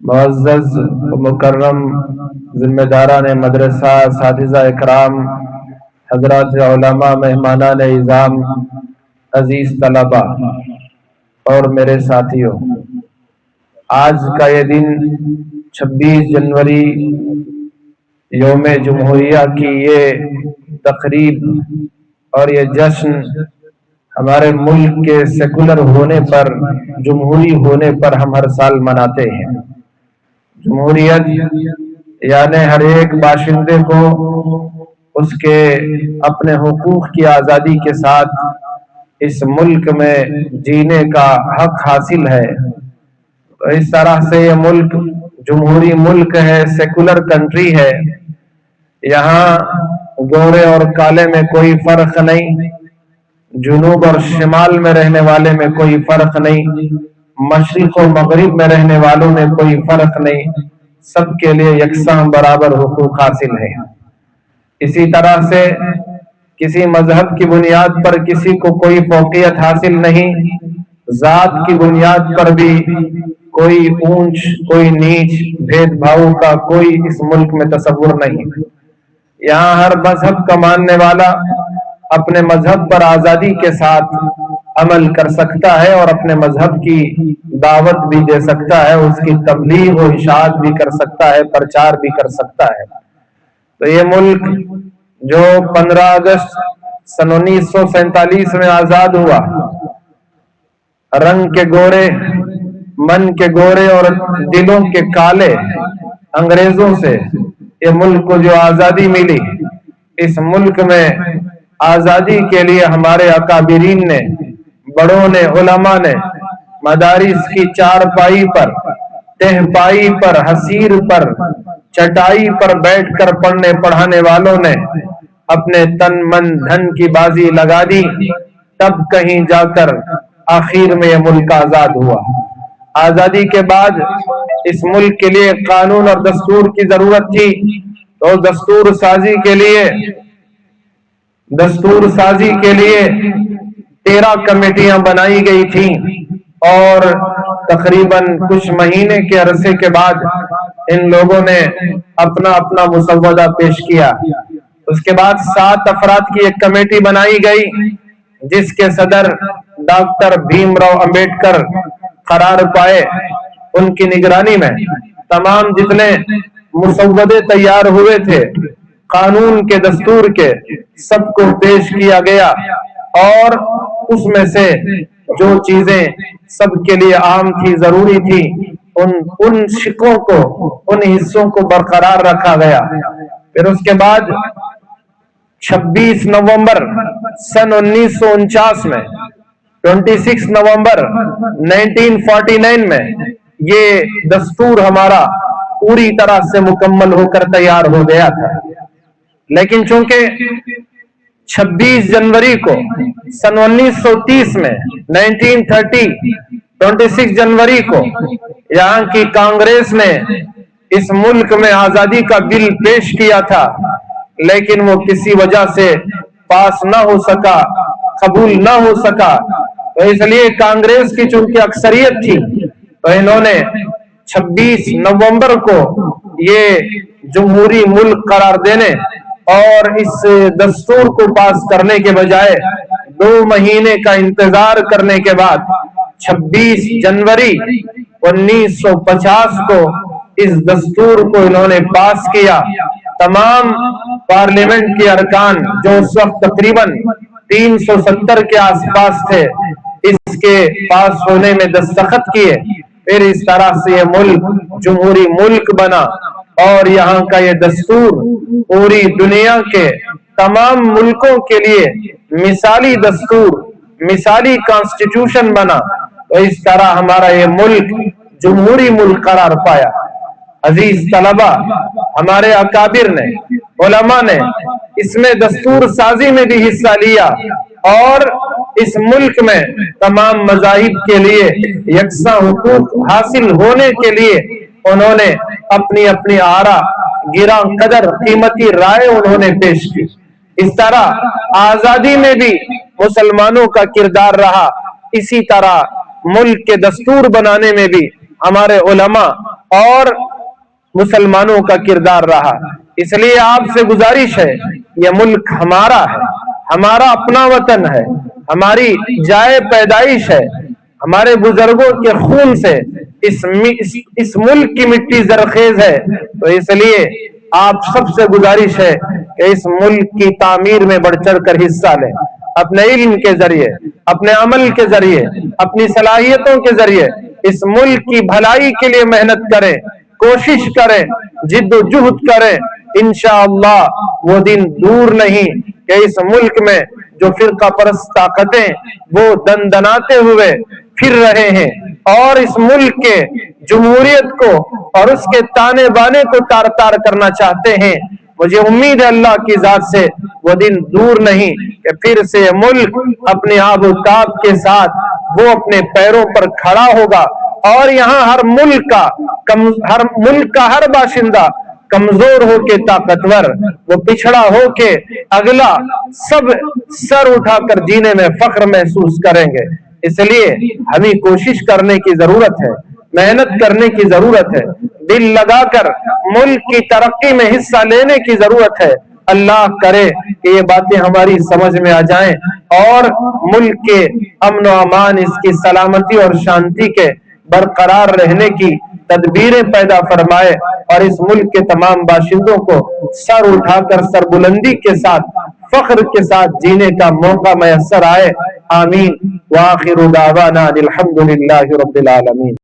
معزز و مکرم ذمہ داران مدرسہ، اساتذہ اکرام، حضرات علماء، مہمانان اعظام، عزیز طلباء اور میرے ساتھیوں، آج کا یہ دن 26 جنوری یوم جمہوریہ کی یہ تقریب اور یہ جشن ہمارے ملک کے سیکولر ہونے پر، جمہوری ہونے پر ہم ہر سال مناتے ہیں۔ جمہوریت یعنی ہر ایک باشندے کو اس کے اپنے حقوق کی آزادی کے ساتھ اس ملک میں جینے کا حق حاصل ہے۔ تو اس طرح سے یہ ملک جمہوری ملک ہے، سیکولر کنٹری ہے۔ یہاں گورے اور کالے میں کوئی فرق نہیں، جنوب اور شمال میں رہنے والے میں کوئی فرق نہیں، مشرق و مغرب میں رہنے والوں میں کوئی فرق نہیں، سب کے لیے یکساں برابر حقوق حاصل ہے۔ اسی طرح سے کسی مذہب کی بنیاد پر کسی کو کوئی فوقیت حاصل نہیں، ذات کی بنیاد پر بھی کوئی اونچ کوئی نیچ، بھید بھاؤ کا کوئی اس ملک میں تصور نہیں۔ یہاں ہر مذہب کا ماننے والا اپنے مذہب پر آزادی کے ساتھ عمل کر سکتا ہے اور اپنے مذہب کی دعوت بھی دے سکتا ہے، اس کی تبلیغ و اشاعت بھی کر سکتا ہے، پرچار بھی کر سکتا ہے۔ تو یہ ملک جو 15 اگست سن 1947 میں آزاد ہوا، رنگ کے گورے، من کے گورے اور دلوں کے کالے انگریزوں سے یہ ملک کو جو آزادی ملی، اس ملک میں آزادی کے لیے ہمارے اکابرین نے، بڑوں نے، علماء نے مدارس کی چارپائی پر، تہپائی پر، حسیر پر، چٹائی پر بیٹھ کر پڑھنے پڑھانے والوں نے اپنے تن من دھن کی بازی لگا دی، تب کہیں جا کر آخر میں یہ ملک آزاد ہوا۔ آزادی کے بعد اس ملک کے لیے قانون اور دستور کی ضرورت تھی، تو دستور سازی کے لیے 13 کمیٹیاں بنائی گئی تھیں، اور تقریباً کچھ مہینے کے عرصے کے بعد ان لوگوں نے اپنا اپنا مسودہ پیش کیا۔ اس کے بعد 7 افراد کی ایک کمیٹی بنائی گئی، جس کے صدر ڈاکٹر بھیم راؤ امبیڈکر قرار پائے۔ ان کی نگرانی میں تمام جتنے مسودے تیار ہوئے تھے قانون کے، دستور کے، سب کو پیش کیا گیا، اور اس میں سے جو چیزیں سب کے لیے عام تھی، ضروری تھی، ان شقوں کو، ان حصوں کو برقرار رکھا گیا۔ پھر اس کے بعد 26 نومبر سن 1949 میں، 26 نومبر 1949 میں یہ دستور ہمارا پوری طرح سے مکمل ہو کر تیار ہو گیا تھا۔ لیکن چونکہ 26 جنوری کو سن 1930 میں 1930 26 جنوری کو یہاں کی کانگریس نے اس ملک میں آزادی کا بل پیش کیا تھا، لیکن وہ کسی وجہ سے پاس نہ ہو سکا، قبول نہ ہو سکا۔ تو اس لیے کانگریس کی چونکہ اکثریت تھی، تو انہوں نے 26 نومبر کو یہ جمہوری ملک قرار دینے اور اس دستور کو پاس کرنے کے بجائے 2 مہینے کا انتظار کرنے کے بعد 26 جنوری 1950 کو اس دستور کو انہوں نے پاس کیا۔ تمام پارلیمنٹ کے ارکان جو اس وقت تقریباً 370 کے آس پاس تھے، اس کے پاس ہونے میں دستخط کیے۔ پھر اس طرح سے یہ ملک جمہوری ملک بنا، اور یہاں کا یہ دستور پوری دنیا کے تمام ملکوں کے لیے مثالی دستور، مثالی کانسٹیٹیوشن بنا۔ تو اس طرح ہمارا یہ ملک جمہوری ملک قرار پایا۔ عزیز طلبہ، ہمارے اکابر نے، علماء نے اس میں دستور سازی میں بھی حصہ لیا، اور اس ملک میں تمام مذاہب کے لیے یکساں حقوق حاصل ہونے کے لیے انہوں نے اپنی اپنی آرا، گراں قدر قیمتی رائے انہوں نے پیش کی۔ اس طرح آزادی میں بھی مسلمانوں کا کردار رہا، اسی طرح ملک کے دستور بنانے میں بھی ہمارے علماء اور مسلمانوں کا کردار رہا۔ اس لیے آپ سے گزارش ہے، یہ ملک ہمارا ہے، ہمارا اپنا وطن ہے، ہماری جائے پیدائش ہے، ہمارے بزرگوں کے خون سے اس ملک کی مٹی زرخیز ہے۔ تو اس لیے آپ سب سے گزارش ہے کہ اس ملک کی تعمیر میں بڑھ چڑھ کر حصہ لیں، اپنے علم کے ذریعے، اپنے عمل کے ذریعے، اپنی صلاحیتوں کے ذریعے اس ملک کی بھلائی کے لیے محنت کریں، کوشش کریں، جد و جہد کریں۔ انشاءاللہ وہ دن دور نہیں کہ اس ملک میں جو فرقہ پرست طاقتیں وہ دندناتے ہوئے پھر رہے ہیں اور اس ملک کے جمہوریت کو اور اس کے تانے بانے کو تار تار کرنا چاہتے ہیں، مجھے امید ہے اللہ کی ذات سے وہ دن دور نہیں کہ پھر سے ملک اپنے آب و تاب کے ساتھ وہ اپنے پیروں پر کھڑا ہوگا، اور یہاں ہر ملک کا ہر باشندہ کمزور ہو کے طاقتور، وہ پچھڑا ہو کے اگلا، سب سر اٹھا کر جینے میں فخر محسوس کریں گے۔ اس لیے ہمیں کوشش کرنے کی ضرورت ہے، محنت کرنے کی ضرورت ہے، دل لگا کر ملک کی ترقی میں حصہ لینے کی ضرورت ہے۔ اللہ کرے کہ یہ باتیں ہماری سمجھ میں آ جائیں اور ملک کے امن و امان، اس کی سلامتی اور شانتی کے برقرار رہنے کی تدبیریں پیدا فرمائے، اور اس ملک کے تمام باشندوں کو سر اٹھا کر سربلندی کے ساتھ، فخر کے ساتھ جینے کا موقع میسر آئے۔ آمین۔ وآخر دعوانا الحمدللہ رب العالمین۔